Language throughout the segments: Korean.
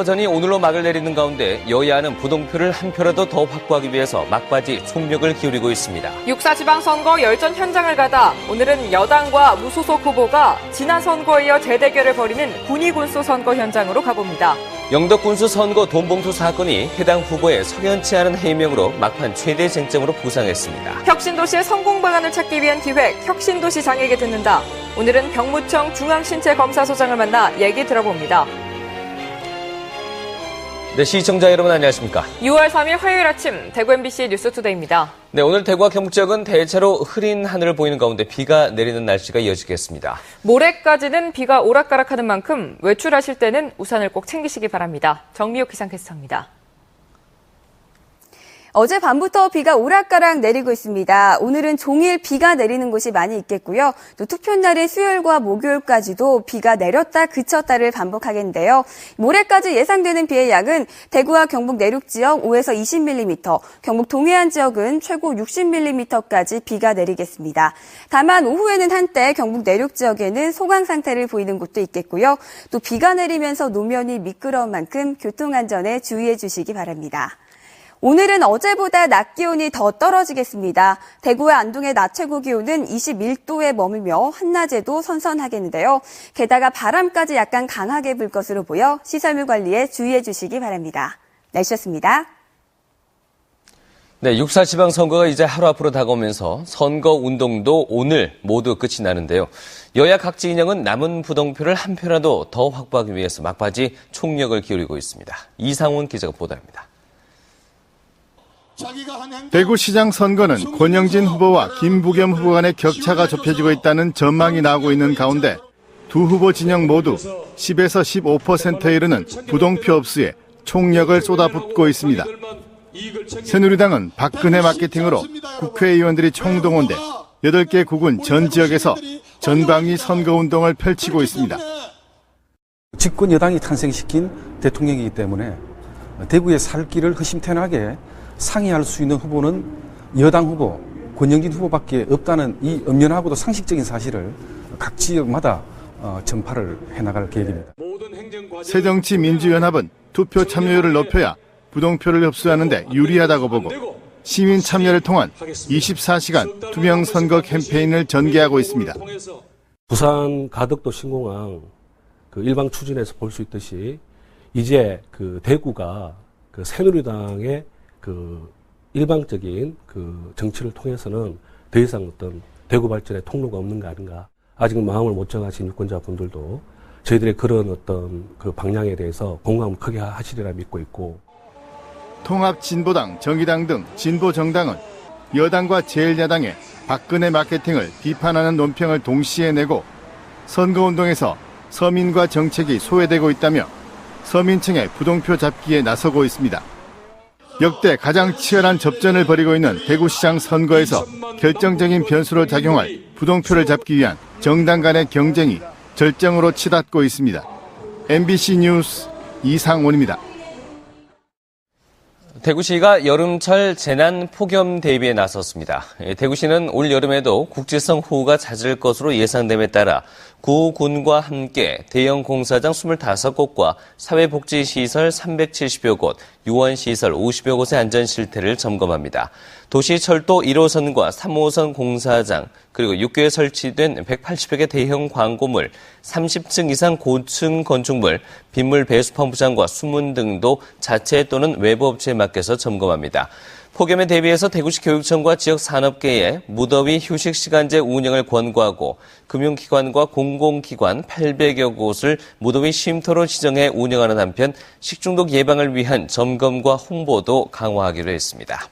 선거전이 오늘로 막을 내리는 가운데 여야는 부동표를 한 표라도 더 확보하기 위해서 막바지 총력을 기울이고 있습니다. 6사 지방선거 열전 현장을 가다 오늘은 여당과 무소속 후보가 지난 선거에 이어 재대결을 벌이는 군위군수 선거 현장으로 가봅니다. 영덕군수 선거 돈봉투 사건이 해당 후보의 석연치 않은 해명으로 막판 최대 쟁점으로 부상했습니다. 혁신도시의 성공 방안을 찾기 위한 기획 혁신도시장에게 듣는다. 오늘은 병무청 중앙신체검사소장을 만나 얘기 들어봅니다. 네, 시청자 여러분 안녕하십니까? 6월 3일 화요일 아침 대구 MBC 뉴스투데이입니다. 네, 오늘 대구와 경북 지역은 대체로 흐린 하늘을 보이는 가운데 비가 내리는 날씨가 이어지겠습니다. 모레까지는 비가 오락가락하는 만큼 외출하실 때는 우산을 꼭 챙기시기 바랍니다. 정미옥 기상캐스터입니다. 어젯밤부터 비가 오락가락 내리고 있습니다. 오늘은 종일 비가 내리는 곳이 많이 있겠고요. 또 투표날인 수요일과 목요일까지도 비가 내렸다 그쳤다를 반복하겠는데요. 모레까지 예상되는 비의 양은 대구와 경북 내륙 지역 5에서 20mm, 경북 동해안 지역은 최고 60mm까지 비가 내리겠습니다. 다만 오후에는 한때 경북 내륙 지역에는 소강 상태를 보이는 곳도 있겠고요. 또 비가 내리면서 노면이 미끄러운 만큼 교통안전에 주의해 주시기 바랍니다. 오늘은 어제보다 낮 기온이 더 떨어지겠습니다. 대구와 안동의 낮 최고 기온은 21도에 머물며 한낮에도 선선하겠는데요. 게다가 바람까지 약간 강하게 불 것으로 보여 시설물 관리에 주의해 주시기 바랍니다. 날씨였습니다. 네, 6.4 지방선거가 이제 하루 앞으로 다가오면서 선거 운동도 오늘 모두 끝이 나는데요. 여야 각 진영은 남은 부동표를 한 표라도 더 확보하기 위해서 막바지 총력을 기울이고 있습니다. 이상훈 기자가 보도합니다. 대구시장 선거는 권영진 후보와 김부겸 후보 간의 격차가 좁혀지고 있다는 전망이 나오고 있는 가운데 두 후보 진영 모두 10에서 15%에 이르는 부동표 흡수에 총력을 쏟아붓고 있습니다. 새누리당은 박근혜 마케팅으로 국회의원들이 총동원돼 8개 국은 전 지역에서 전방위 선거운동을 펼치고 있습니다. 집권 여당이 탄생시킨 대통령이기 때문에 대구의 살 길을 허심탄회하게 상의할 수 있는 후보는 여당 후보, 권영진 후보밖에 없다는 이 엄연하고도 상식적인 사실을 각 지역마다 전파를 해나갈 계획입니다. 새정치민주연합은 투표 참여율을 높여야 부동표를 흡수하는 데 유리하다고 보고 시민 참여를 통한 24시간 투명 선거 캠페인을 전개하고 있습니다. 부산 가덕도 신공항 일방 추진에서 볼 수 있듯이 이제 대구가 새누리당의 일방적인 정치를 통해서는 더 이상 어떤 대구 발전의 통로가 없는 거 아닌가. 아직은 마음을 못 정하신 유권자분들도 저희들의 그런 어떤 방향에 대해서 공감을 크게 하시리라 믿고 있고. 통합진보당, 정의당 등 진보 정당은 여당과 제1야당의 박근혜 마케팅을 비판하는 논평을 동시에 내고 선거운동에서 서민과 정책이 소외되고 있다며 서민층의 부동표 잡기에 나서고 있습니다. 역대 가장 치열한 접전을 벌이고 있는 대구시장 선거에서 결정적인 변수로 작용할 부동표를 잡기 위한 정당 간의 경쟁이 절정으로 치닫고 있습니다. MBC 뉴스 이상훈입니다. 대구시가 여름철 재난 폭염 대비에 나섰습니다. 대구시는 올 여름에도 국지성 호우가 잦을 것으로 예상됨에 따라 구군과 함께 대형 공사장 25곳과 사회복지시설 370여 곳, 유원시설 50여 곳의 안전 실태를 점검합니다. 도시철도 1호선과 3호선 공사장, 그리고 6개에 설치된 180여 개 대형 광고물, 30층 이상 고층 건축물, 빗물 배수 펌프장과 수문 등도 자체 또는 외부 업체에 맡겨서 점검합니다. 폭염에 대비해서 대구시 교육청과 지역 산업계에 무더위 휴식 시간제 운영을 권고하고 금융기관과 공공기관 800여 곳을 무더위 쉼터로 지정해 운영하는 한편 식중독 예방을 위한 점검과 홍보도 강화하기로 했습니다.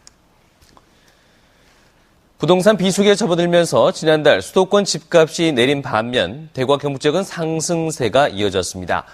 부동산 비수기에 접어들면서 지난달 수도권 집값이 내린 반면 대구와 경북 지역은 상승세가 이어졌습니다.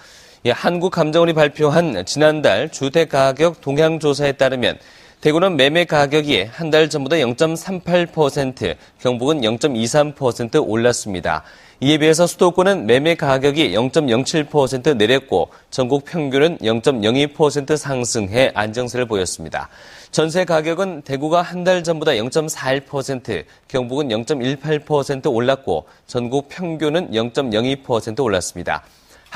한국감정원이 발표한 지난달 주택가격 동향조사에 따르면 대구는 매매 가격이 한 달 전보다 0.38%, 경북은 0.23% 올랐습니다. 이에 비해서 수도권은 매매 가격이 0.07% 내렸고 전국 평균은 0.02% 상승해 안정세를 보였습니다. 전세 가격은 대구가 한 달 전보다 0.41%, 경북은 0.18% 올랐고 전국 평균은 0.02% 올랐습니다.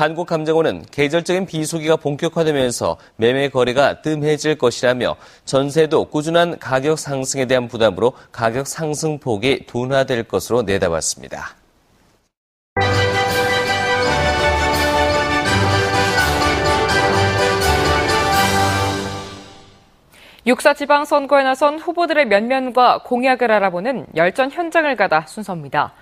한국감정원은 계절적인 비수기가 본격화되면서 매매 거래가 뜸해질 것이라며 전세도 꾸준한 가격 상승에 대한 부담으로 가격 상승폭이 둔화될 것으로 내다봤습니다. 육사 지방선거에 나선 후보들의 면면과 공약을 알아보는 열전 현장을 가다 순서입니다.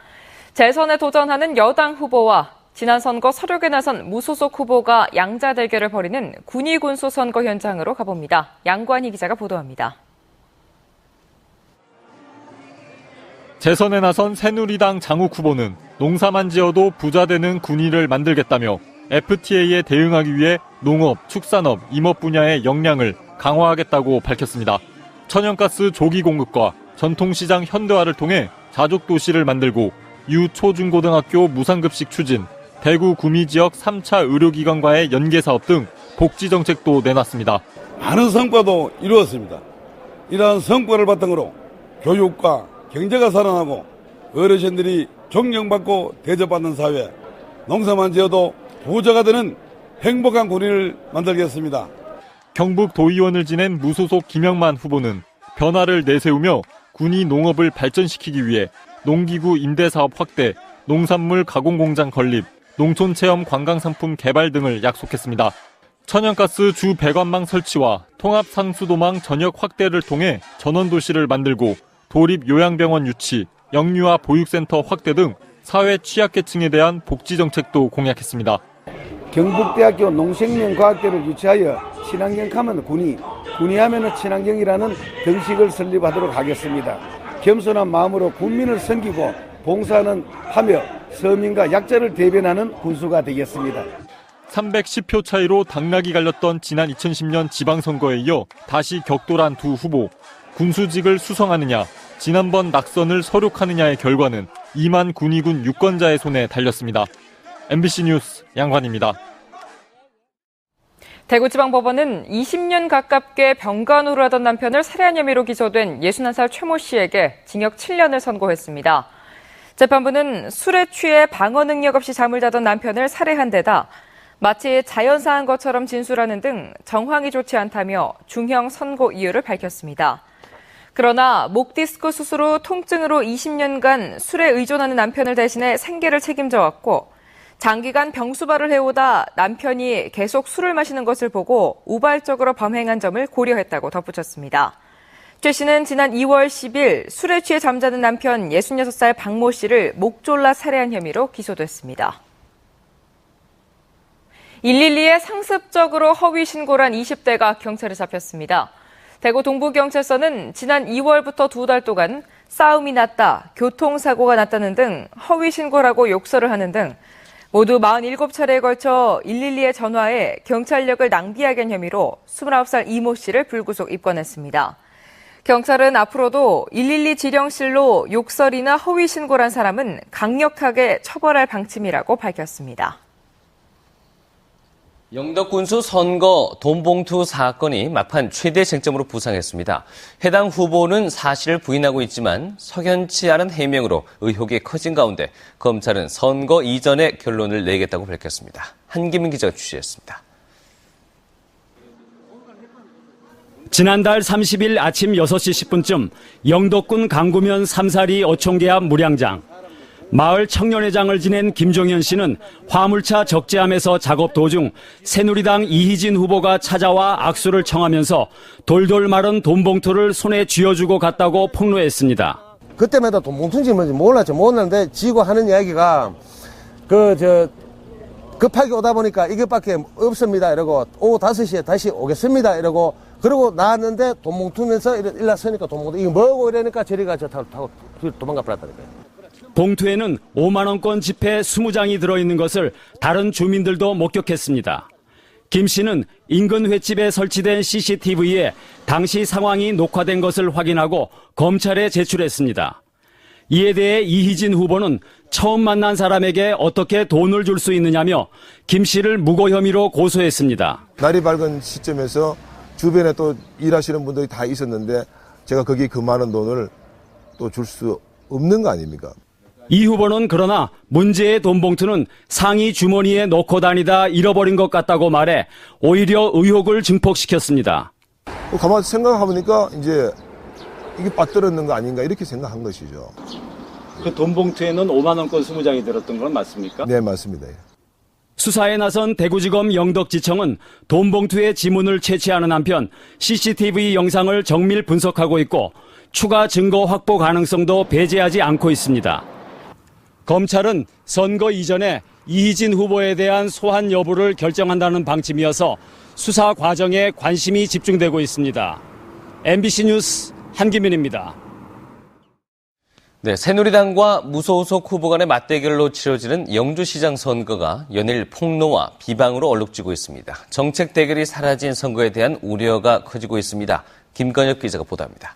재선에 도전하는 여당 후보와 지난 선거 서력에 나선 무소속 후보가 양자 대결을 벌이는 군위 군수 선거 현장으로 가봅니다. 양관희 기자가 보도합니다. 재선에 나선 새누리당 장욱 후보는 농사만 지어도 부자 되는 군위를 만들겠다며 FTA에 대응하기 위해 농업, 축산업, 임업 분야의 역량을 강화하겠다고 밝혔습니다. 천연가스 조기 공급과 전통시장 현대화를 통해 자족도시를 만들고 유초중고등학교 무상급식 추진, 대구 구미 지역 3차 의료기관과의 연계사업 등 복지정책도 내놨습니다. 많은 성과도 이루었습니다. 이러한 성과를 바탕으로 교육과 경제가 살아나고 어르신들이 존경받고 대접받는 사회, 농사만 지어도 부자가 되는 행복한 군위를 만들겠습니다. 경북 도의원을 지낸 무소속 김영만 후보는 변화를 내세우며 군위 농업을 발전시키기 위해 농기구 임대사업 확대, 농산물 가공공장 건립, 농촌체험 관광상품 개발 등을 약속했습니다. 천연가스 주 배관망 설치와 통합상수도망 전역 확대를 통해 전원도시를 만들고 도립 요양병원 유치, 영유아 보육센터 확대 등 사회 취약계층에 대한 복지정책도 공약했습니다. 경북대학교 농생명과학대를 유치하여 친환경하면 군위, 군위하면 친환경이라는 등식을 설립하도록 하겠습니다. 겸손한 마음으로 국민을 섬기고 봉사는 하며 서민과 약자를 대변하는 군수가 되겠습니다. 310표 차이로 당락이 갈렸던 지난 2010년 지방선거에 이어 다시 격돌한 두 후보. 군수직을 수성하느냐, 지난번 낙선을 서륙하느냐의 결과는 이만 군위군 유권자의 손에 달렸습니다. MBC 뉴스 양관입니다. 대구지방법원은 20년 가깝게 병간호를 하던 남편을 살해한 혐의로 기소된 61살 최 모 씨에게 징역 7년을 선고했습니다. 재판부는 술에 취해 방어 능력 없이 잠을 자던 남편을 살해한 데다 마치 자연사한 것처럼 진술하는 등 정황이 좋지 않다며 중형 선고 이유를 밝혔습니다. 그러나 목 디스크 수술 후 통증으로 20년간 술에 의존하는 남편을 대신해 생계를 책임져 왔고 장기간 병수발을 해오다 남편이 계속 술을 마시는 것을 보고 우발적으로 범행한 점을 고려했다고 덧붙였습니다. 최 씨는 지난 2월 10일 술에 취해 잠자는 남편 66살 박 모 씨를 목 졸라 살해한 혐의로 기소됐습니다. 112에 상습적으로 허위 신고를 한 20대가 경찰에 잡혔습니다. 대구 동부경찰서는 지난 2월부터 2달 동안 싸움이 났다, 교통사고가 났다는 등 허위 신고를 하고 욕설을 하는 등 모두 47차례에 걸쳐 112에 전화해 경찰력을 낭비하게 한 혐의로 29살 이모 씨를 불구속 입건했습니다. 경찰은 앞으로도 112 지령실로 욕설이나 허위 신고를 한 사람은 강력하게 처벌할 방침이라고 밝혔습니다. 영덕군수 선거 돈봉투 사건이 막판 최대 쟁점으로 부상했습니다. 해당 후보는 사실을 부인하고 있지만 석연치 않은 해명으로 의혹이 커진 가운데 검찰은 선거 이전에 결론을 내겠다고 밝혔습니다. 한기민 기자가 취재했습니다. 지난달 30일 아침 6시 10분쯤 영덕군 강구면 삼사리 어촌계 앞 무량장. 마을 청년회장을 지낸 김종현 씨는 화물차 적재함에서 작업 도중 새누리당 이희진 후보가 찾아와 악수를 청하면서 돌돌 마른 돈봉투를 손에 쥐어주고 갔다고 폭로했습니다. 그때마다 돈봉투인지 뭔지 몰랐죠. 몰랐는데 지고 하는 이야기가 급하게 오다 보니까 이것밖에 없습니다. 이러고 오후 5시에 다시 오겠습니다. 이러고 그러고 나왔는데 돈봉투면서 일어서니까 돈봉투 이거 뭐고 이러니까 저리가 저 타고 도망가 버렸다니까요. 봉투에는 5만 원권 지폐 20장이 들어있는 것을 다른 주민들도 목격했습니다. 김 씨는 인근 횟집에 설치된 CCTV에 당시 상황이 녹화된 것을 확인하고 검찰에 제출했습니다. 이에 대해 이희진 후보는 처음 만난 사람에게 어떻게 돈을 줄 수 있느냐며 김 씨를 무고 혐의로 고소했습니다. 날이 밝은 시점에서 주변에 또 일하시는 분들이 다 있었는데 제가 거기 그 많은 돈을 또 줄 수 없는 거 아닙니까? 이 후보는 그러나 문제의 돈 봉투는 상의 주머니에 넣고 다니다 잃어버린 것 같다고 말해 오히려 의혹을 증폭시켰습니다. 가만히 생각해보니까 이제 이게 빠뜨렸는 거 아닌가 이렇게 생각한 것이죠. 그 돈 봉투에는 5만 원권 20장이 들었던 건 맞습니까? 네, 맞습니다. 수사에 나선 대구지검 영덕지청은 돈 봉투의 지문을 채취하는 한편 CCTV 영상을 정밀 분석하고 있고 추가 증거 확보 가능성도 배제하지 않고 있습니다. 검찰은 선거 이전에 이희진 후보에 대한 소환 여부를 결정한다는 방침이어서 수사 과정에 관심이 집중되고 있습니다. MBC 뉴스 한기민입니다. 네, 새누리당과 무소속 후보 간의 맞대결로 치러지는 영주시장 선거가 연일 폭로와 비방으로 얼룩지고 있습니다. 정책 대결이 사라진 선거에 대한 우려가 커지고 있습니다. 김건혁 기자가 보도합니다.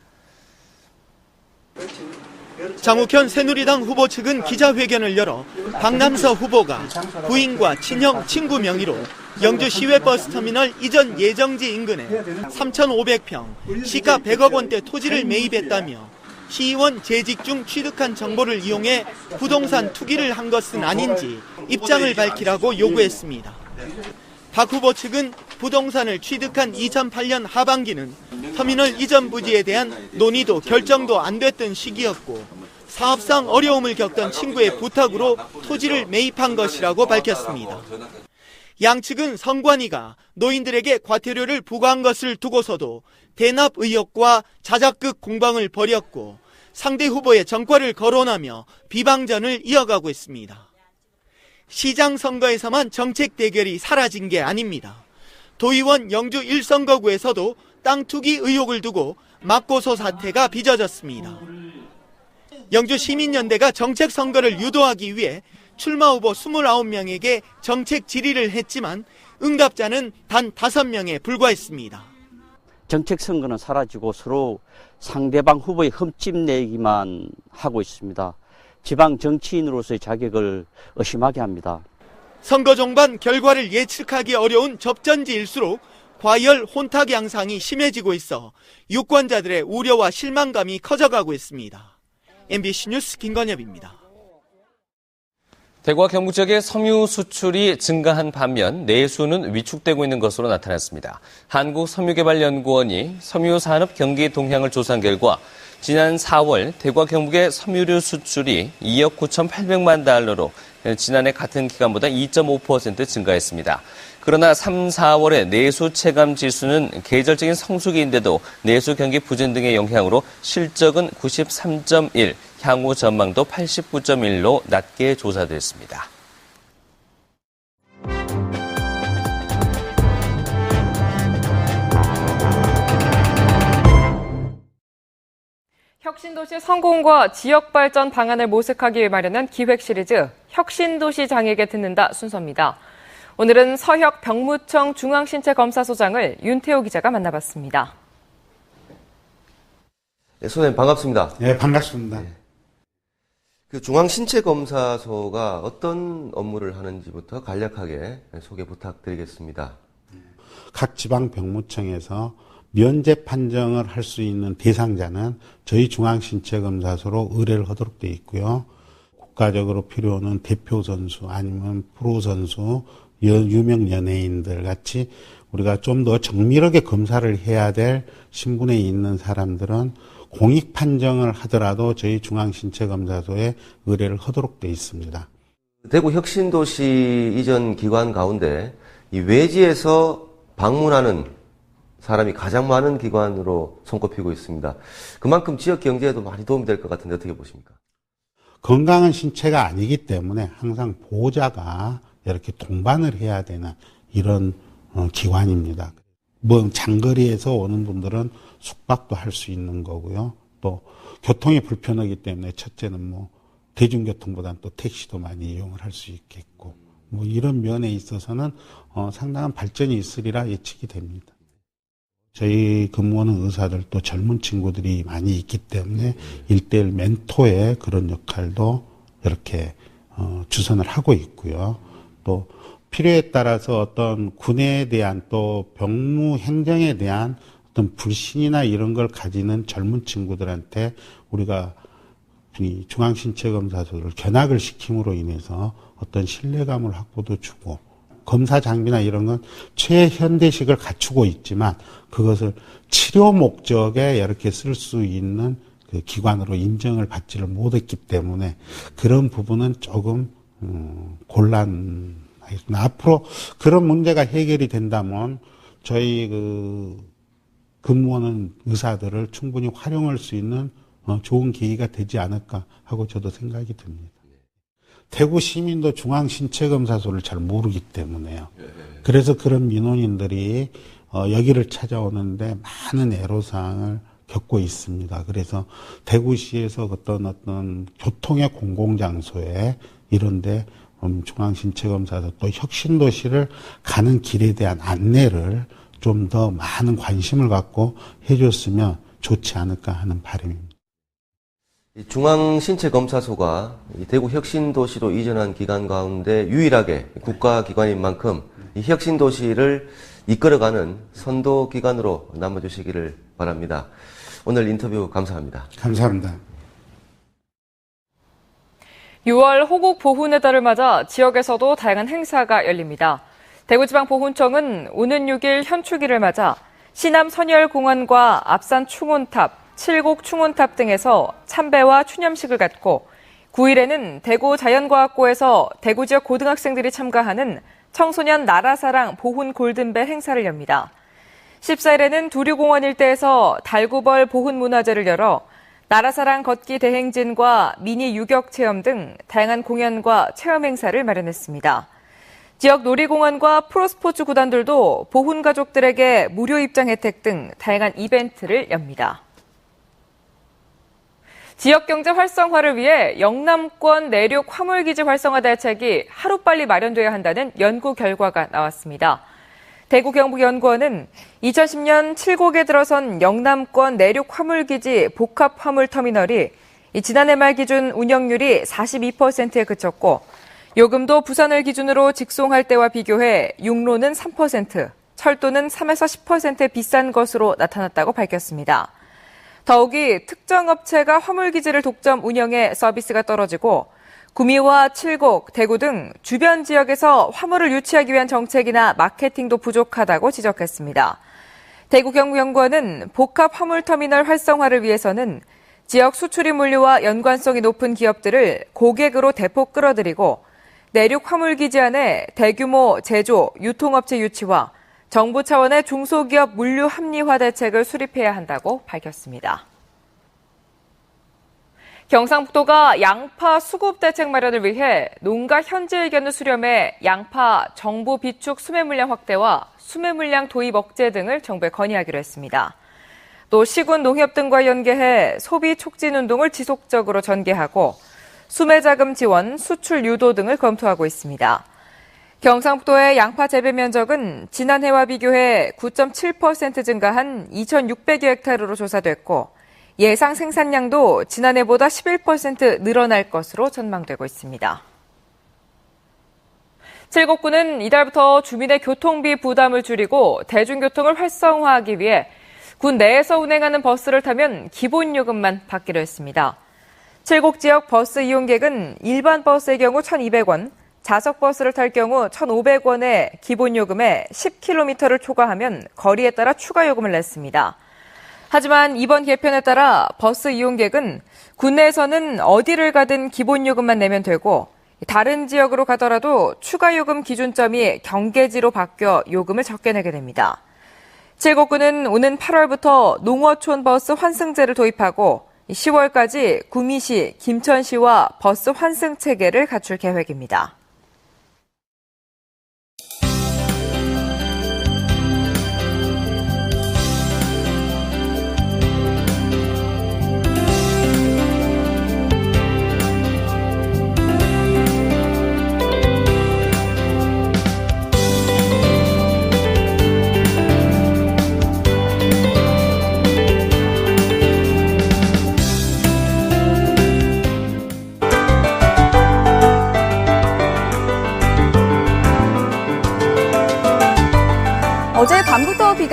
장욱현 새누리당 후보 측은 기자회견을 열어 박남서 후보가 부인과 친형, 친구 명의로 영주 시외버스터미널 이전 예정지 인근에 3,500평, 시가 100억 원대 토지를 매입했다며 시의원 재직 중 취득한 정보를 이용해 부동산 투기를 한 것은 아닌지 입장을 밝히라고 요구했습니다. 박 후보 측은 부동산을 취득한 2008년 하반기는 터미널 이전 부지에 대한 논의도 결정도 안 됐던 시기였고 사업상 어려움을 겪던 친구의 부탁으로 토지를 매입한 것이라고 밝혔습니다. 양측은 선관위가 노인들에게 과태료를 부과한 것을 두고서도 대납 의혹과 자작극 공방을 벌였고 상대 후보의 전과를 거론하며 비방전을 이어가고 있습니다. 시장 선거에서만 정책 대결이 사라진 게 아닙니다. 도의원 영주 1선거구에서도 땅 투기 의혹을 두고 맞고소 사태가 빚어졌습니다. 영주 시민연대가 정책 선거를 유도하기 위해 출마 후보 29명에게 정책 질의를 했지만 응답자는 단 5명에 불과했습니다. 정책 선거는 사라지고 서로 상대방 후보의 흠집 내기만 하고 있습니다. 지방 정치인으로서의 자격을 의심하게 합니다. 선거 종반 결과를 예측하기 어려운 접전지일수록 과열 혼탁 양상이 심해지고 있어 유권자들의 우려와 실망감이 커져가고 있습니다. MBC 뉴스 김건엽입니다. 대구와 경북 지역의 섬유 수출이 증가한 반면 내수는 위축되고 있는 것으로 나타났습니다. 한국섬유개발연구원이 섬유산업 경기 동향을 조사한 결과 지난 4월 대구와 경북의 섬유류 수출이 2억 9,800만 달러로 지난해 같은 기간보다 2.5% 증가했습니다. 그러나 3, 4월의 내수 체감 지수는 계절적인 성수기인데도 내수 경기 부진 등의 영향으로 실적은 93.1, 향후 전망도 89.1로 낮게 조사됐습니다. 혁신도시 성공과 지역발전 방안을 모색하기 위해 마련한 기획 시리즈 혁신도시 장에게 듣는다 순서입니다. 오늘은 서혁 병무청 중앙신체검사소장을 윤태호 기자가 만나봤습니다. 네, 소장님 반갑습니다. 네, 반갑습니다. 네. 그 중앙신체검사소가 어떤 업무를 하는지부터 간략하게 소개 부탁드리겠습니다. 각 지방병무청에서 면제 판정을 할 수 있는 대상자는 저희 중앙신체검사소로 의뢰를 하도록 되어 있고요. 국가적으로 필요한 대표 선수 아니면 프로 선수, 유명 연예인들 같이 우리가 좀 더 정밀하게 검사를 해야 될 신분에 있는 사람들은 공익 판정을 하더라도 저희 중앙신체검사소에 의뢰를 하도록 되어 있습니다. 대구 혁신도시 이전 기관 가운데 이 외지에서 방문하는 사람이 가장 많은 기관으로 손꼽히고 있습니다. 그만큼 지역 경제에도 많이 도움이 될 것 같은데 어떻게 보십니까? 건강한 신체가 아니기 때문에 항상 보호자가 이렇게 동반을 해야 되는 이런 기관입니다. 뭐 장거리에서 오는 분들은 숙박도 할 수 있는 거고요. 또 교통이 불편하기 때문에 첫째는 뭐 대중교통보다는 또 택시도 많이 이용을 할 수 있겠고 뭐 이런 면에 있어서는 상당한 발전이 있으리라 예측이 됩니다. 저희 근무하는 의사들도 젊은 친구들이 많이 있기 때문에 1:1 멘토의 그런 역할도 이렇게 주선을 하고 있고요. 또 필요에 따라서 어떤 군에 대한 또 병무 행정에 대한 어떤 불신이나 이런 걸 가지는 젊은 친구들한테 우리가 이 중앙신체검사소를 견학을 시킴으로 인해서 어떤 신뢰감을 확보도 주고 검사 장비나 이런 건 최현대식을 갖추고 있지만 그것을 치료 목적에 이렇게 쓸 수 있는 그 기관으로 인정을 받지를 못했기 때문에 그런 부분은 조금 곤란하겠습니다. 앞으로 그런 문제가 해결이 된다면 저희 근무하는 의사들을 충분히 활용할 수 있는 좋은 계기가 되지 않을까 하고 저도 생각이 듭니다. 대구 시민도 중앙신체검사소를 잘 모르기 때문에요. 그래서 그런 민원인들이 여기를 찾아오는데 많은 애로사항을 겪고 있습니다. 그래서 대구시에서 어떤 교통의 공공장소에 이런데 중앙신체검사소 또 혁신도시를 가는 길에 대한 안내를 좀 더 많은 관심을 갖고 해줬으면 좋지 않을까 하는 바람입니다. 중앙신체검사소가 대구 혁신도시로 이전한 기관 가운데 유일하게 국가기관인 만큼 이 혁신도시를 이끌어가는 선도기관으로 남아주시기를 바랍니다. 오늘 인터뷰 감사합니다. 감사합니다. 6월 호국 보훈의 달을 맞아 지역에서도 다양한 행사가 열립니다. 대구지방보훈청은 오는 6일 현충일을 맞아 시남 선열공원과 앞산 충혼탑, 칠곡 충혼탑 등에서 참배와 추념식을 갖고 9일에는 대구 자연과학고에서 대구 지역 고등학생들이 참가하는 청소년 나라사랑 보훈 골든벨 행사를 엽니다. 14일에는 두류공원 일대에서 달구벌 보훈 문화제를 열어 나라사랑 걷기 대행진과 미니 유격 체험 등 다양한 공연과 체험 행사를 마련했습니다. 지역 놀이공원과 프로스포츠 구단들도 보훈 가족들에게 무료 입장 혜택 등 다양한 이벤트를 엽니다. 지역경제 활성화를 위해 영남권 내륙 화물기지 활성화 대책이 하루빨리 마련돼야 한다는 연구 결과가 나왔습니다. 대구경북연구원은 2010년 칠곡에 들어선 영남권 내륙 화물기지 복합화물터미널이 지난해 말 기준 운영률이 42%에 그쳤고 요금도 부산을 기준으로 직송할 때와 비교해 육로는 3%, 철도는 3에서 10% 비싼 것으로 나타났다고 밝혔습니다. 더욱이 특정 업체가 화물기지를 독점 운영해 서비스가 떨어지고 구미와 칠곡, 대구 등 주변 지역에서 화물을 유치하기 위한 정책이나 마케팅도 부족하다고 지적했습니다. 대구경북연구원은 복합 화물터미널 활성화를 위해서는 지역 수출입 물류와 연관성이 높은 기업들을 고객으로 대폭 끌어들이고 내륙 화물기지 안에 대규모 제조, 유통업체 유치와 정부 차원의 중소기업 물류 합리화 대책을 수립해야 한다고 밝혔습니다. 경상북도가 양파 수급 대책 마련을 위해 농가 현지 의견을 수렴해 양파 정부 비축 수매 물량 확대와 수매 물량 도입 억제 등을 정부에 건의하기로 했습니다. 또 시군 농협 등과 연계해 소비 촉진 운동을 지속적으로 전개하고 수매 자금 지원, 수출 유도 등을 검토하고 있습니다. 경상북도의 양파 재배 면적은 지난해와 비교해 9.7% 증가한 2,600여 헥타르로 조사됐고 예상 생산량도 지난해보다 11% 늘어날 것으로 전망되고 있습니다. 칠곡군은 이달부터 주민의 교통비 부담을 줄이고 대중교통을 활성화하기 위해 군 내에서 운행하는 버스를 타면 기본 요금만 받기로 했습니다. 칠곡 지역 버스 이용객은 일반 버스의 경우 1,200원, 자석 버스를 탈 경우 1,500원의 기본 요금에 10km를 초과하면 거리에 따라 추가 요금을 냈습니다. 하지만 이번 개편에 따라 버스 이용객은 군내에서는 어디를 가든 기본 요금만 내면 되고 다른 지역으로 가더라도 추가 요금 기준점이 경계지로 바뀌어 요금을 적게 내게 됩니다. 칠곡군은 오는 8월부터 농어촌 버스 환승제를 도입하고 10월까지 구미시, 김천시와 버스 환승 체계를 갖출 계획입니다.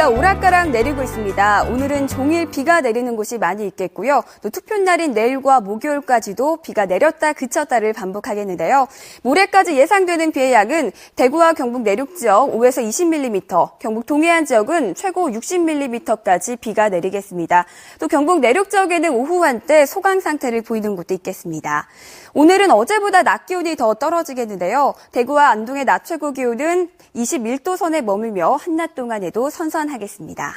비가 오락가락 내리고 있습니다. 오늘은 종일 비가 내리는 곳이 많이 있겠고요. 또 투표날인 내일과 목요일까지도 비가 내렸다 그쳤다를 반복하겠는데요. 모레까지 예상되는 비의 양은 대구와 경북 내륙 지역 5에서 20mm, 경북 동해안 지역은 최고 60mm까지 비가 내리겠습니다. 또 경북 내륙 지역에는 오후 한때 소강 상태를 보이는 곳도 있겠습니다. 오늘은 어제보다 낮 기온이 더 떨어지겠는데요. 대구와 안동의 낮 최고 기온은 21도 선에 머물며 한낮 동안에도 선선하겠습니다.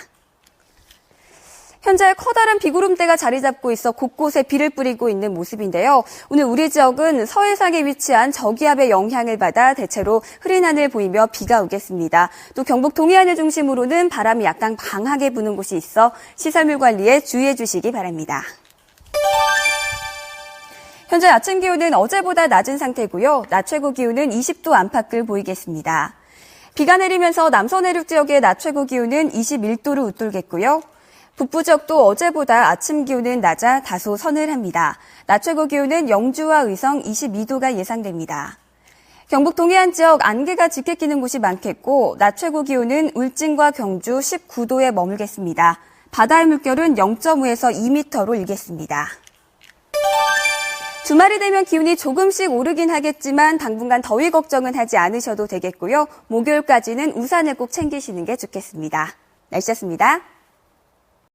현재 커다란 비구름대가 자리 잡고 있어 곳곳에 비를 뿌리고 있는 모습인데요. 오늘 우리 지역은 서해상에 위치한 저기압의 영향을 받아 대체로 흐린 하늘 보이며 비가 오겠습니다. 또 경북 동해안을 중심으로는 바람이 약간 강하게 부는 곳이 있어 시설물 관리에 주의해 주시기 바랍니다. 현재 아침 기온은 어제보다 낮은 상태고요. 낮 최고 기온은 20도 안팎을 보이겠습니다. 비가 내리면서 남서 내륙 지역의 낮 최고 기온은 21도를 웃돌겠고요. 북부 지역도 어제보다 아침 기온은 낮아 다소 서늘합니다. 낮 최고 기온은 영주와 의성 22도가 예상됩니다. 경북 동해안 지역 안개가 짙게 끼는 곳이 많겠고 낮 최고 기온은 울진과 경주 19도에 머물겠습니다. 바다의 물결은 0.5에서 2m로 일겠습니다. 주말이 되면 기온이 조금씩 오르긴 하겠지만 당분간 더위 걱정은 하지 않으셔도 되겠고요. 목요일까지는 우산을 꼭 챙기시는 게 좋겠습니다. 날씨였습니다.